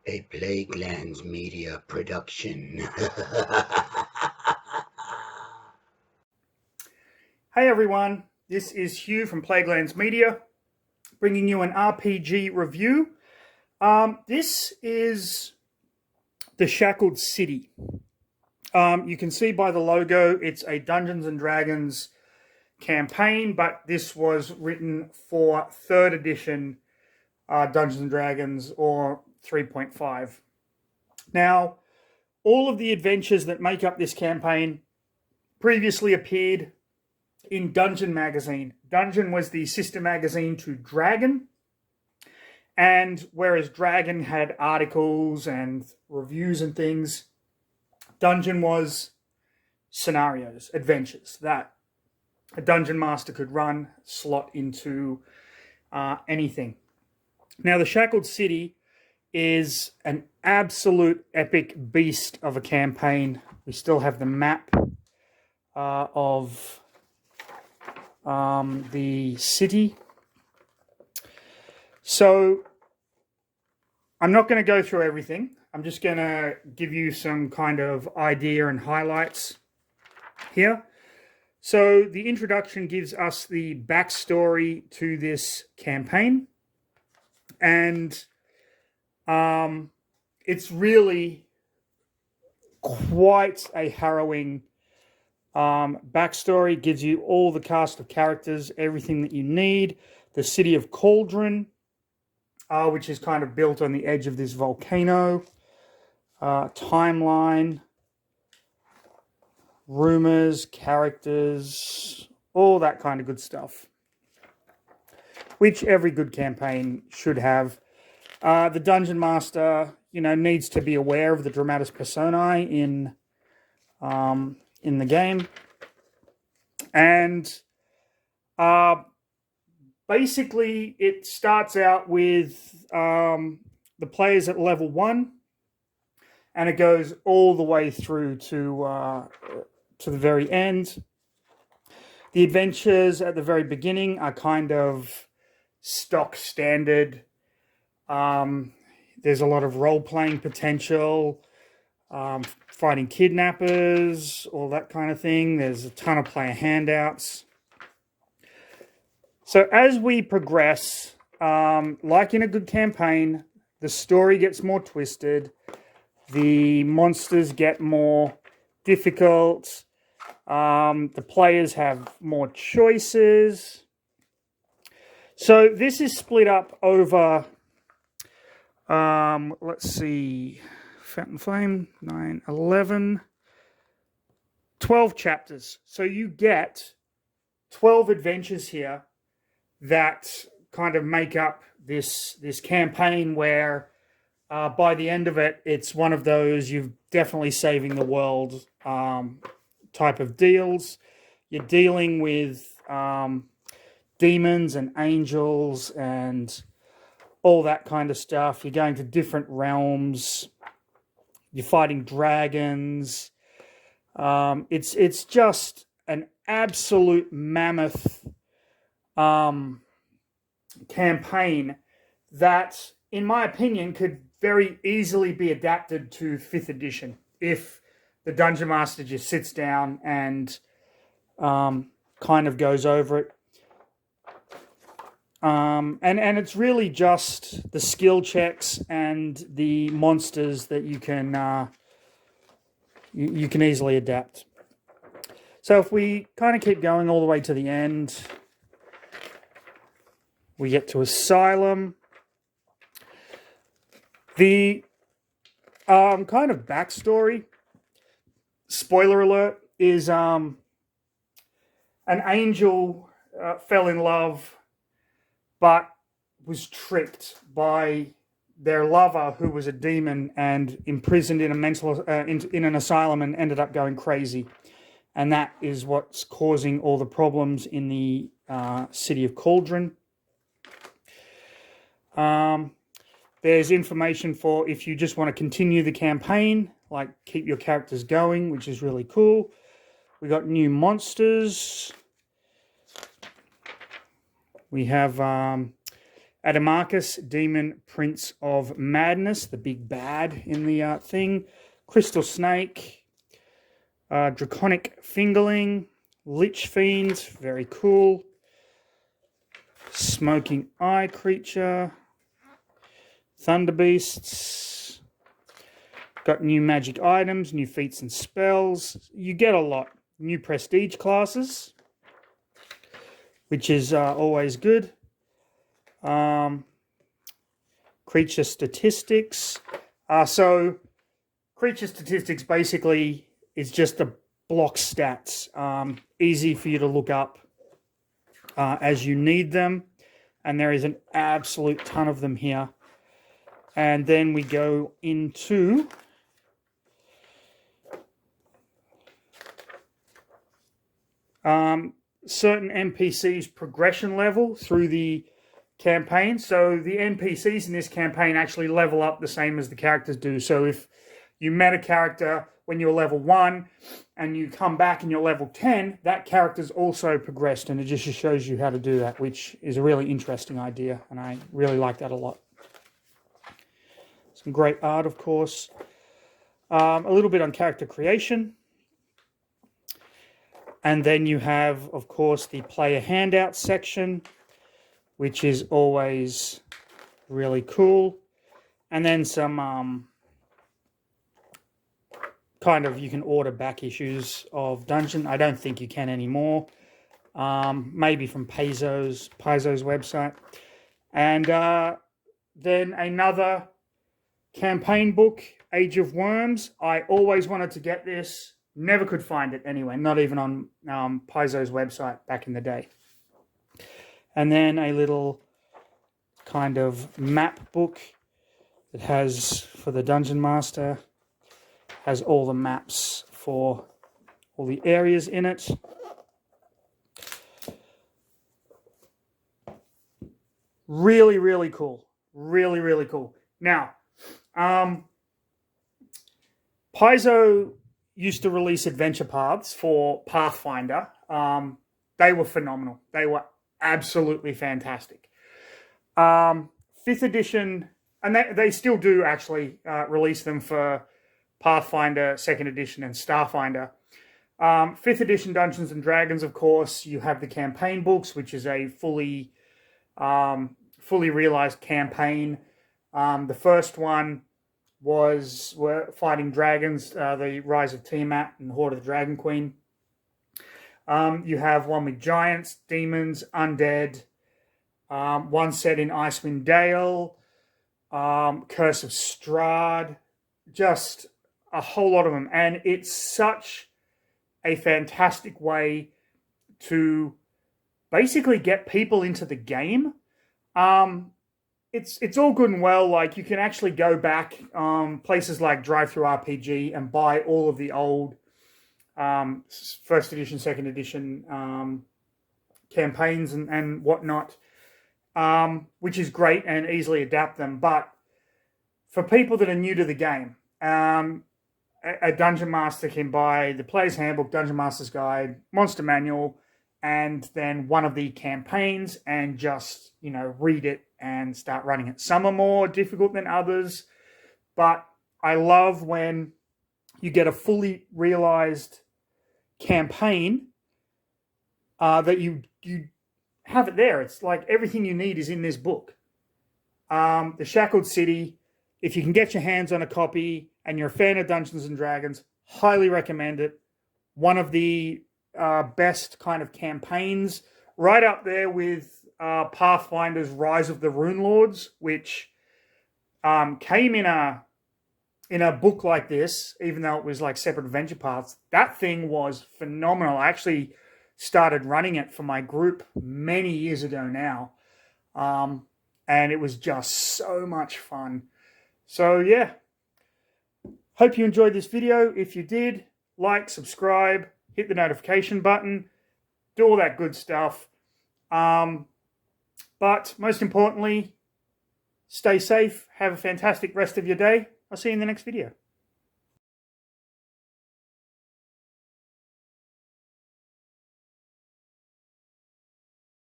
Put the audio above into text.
A Plaguelands Media production. Hey everyone, this is Hugh from Plaguelands Media, bringing you an RPG review. This is the Shackled City. You can see by the logo, it's a Dungeons & Dragons campaign, but this was written for 3rd edition Dungeons & Dragons or 3.5. Now, all of the adventures that make up this campaign previously appeared in Dungeon magazine. Dungeon was the sister magazine to Dragon, and whereas Dragon had articles and reviews and things, Dungeon was scenarios, adventures that a dungeon master could run, slot into anything. Now, the Shackled City is an absolute epic beast of a campaign. We still have the map of the city. So I'm not going to go through everything. I'm just going to give you some kind of idea and highlights here. So the introduction gives us the backstory to this campaign, and it's really quite a harrowing backstory. It gives you all the cast of characters, everything that you need. The city of Cauldron, which is kind of built on the edge of this volcano. Timeline, rumors, characters, all that kind of good stuff, which every good campaign should have. The Dungeon Master, needs to be aware of the dramatis personae in the game. And basically, it starts out with the players at level 1, and it goes all the way through to the very end. The adventures at the very beginning are kind of stock standard. There's a lot of role-playing potential, fighting kidnappers, all that kind of thing. There's a ton of player handouts. So as we progress, like in a good campaign, the story gets more twisted. The monsters get more difficult. The players have more choices. So this is split up over, let's see, Fountain Flame, 9, 11, 12 chapters. So you get 12 adventures here that kind of make up this campaign where by the end of it, it's one of those you've definitely saving the world type of deals. You're dealing with demons and angels and all that kind of stuff. You're going to different realms. You're fighting dragons. It's just an absolute mammoth campaign that, in my opinion, could very easily be adapted to 5th edition if the Dungeon Master just sits down and kind of goes over it. And it's really just the skill checks and the monsters that you can you can easily adapt. So if we kind of keep going all the way to the end, we get to Asylum. The kind of backstory, spoiler alert, is an angel fell in love but was tricked by their lover, who was a demon, and imprisoned in a mental in an asylum, and ended up going crazy. And that is what's causing all the problems in the city of Cauldron. There's information for if you just want to continue the campaign, like keep your characters going, which is really cool. We got new monsters. We have Adamarcus, Demon Prince of Madness, the big bad in the thing. Crystal Snake, Draconic Fingerling, Lich Fiend, very cool. Smoking Eye Creature, Thunder Beasts. Got new magic items, new feats and spells. You get a lot. New prestige classes, which is always good. Creature statistics. So creature statistics basically is just the block stats. Easy for you to look up as you need them. And there is an absolute ton of them here. And then we go into certain NPCs progression level through the campaign. So the NPCs in this campaign actually level up the same as the characters do. So if you met a character when you're level 1 and you come back and you're level 10, that character's also progressed, and it just shows you how to do that, which is a really interesting idea, and I really like that a lot. Some great art, of course. A little bit on character creation. And then you have, of course, the player handout section, which is always really cool. And then some kind of, you can order back issues of Dungeon. I don't think you can anymore. Maybe from Paizo's website. And then another campaign book, Age of Worms. I always wanted to get this. Never could find it anywhere, not even on Paizo's website back in the day. And then a little kind of map book that has, for the Dungeon Master, has all the maps for all the areas in it. Really, really cool. Really, really cool. Now, Paizo used to release adventure paths for Pathfinder. They were phenomenal. They were absolutely fantastic. 5th edition, and they still do actually release them for Pathfinder, 2nd edition, and Starfinder. 5th edition Dungeons and Dragons, of course, you have the campaign books, which is a fully realized campaign. The first one were Fighting Dragons, the Rise of Tiamat and Horde of the Dragon Queen. You have one with giants, demons, undead, one set in Icewind Dale, Curse of Strahd, just a whole lot of them. And it's such a fantastic way to basically get people into the game. It's all good and well. Like, you can actually go back places like Drive-Thru-RPG and buy all of the old 1st edition, 2nd edition campaigns and whatnot, which is great, and easily adapt them. But for people that are new to the game, a Dungeon Master can buy the Player's Handbook, Dungeon Master's Guide, Monster Manual, and then one of the campaigns, and just, read it and start running it. Some are more difficult than others, but I love when you get a fully realized campaign that you have it there. It's like everything you need is in this book. The Shackled City, if you can get your hands on a copy and you're a fan of Dungeons and Dragons, highly recommend it. One of the best kind of campaigns, right up there with Pathfinder's Rise of the Rune Lords, which came in a book like this, even though it was like separate adventure paths. That thing was phenomenal. I actually started running it for my group many years ago now, and it was just so much fun. So yeah, hope you enjoyed this video. If you did, like, subscribe, hit the notification button, do all that good stuff. But most importantly, stay safe. Have a fantastic rest of your day. I'll see you in the next video.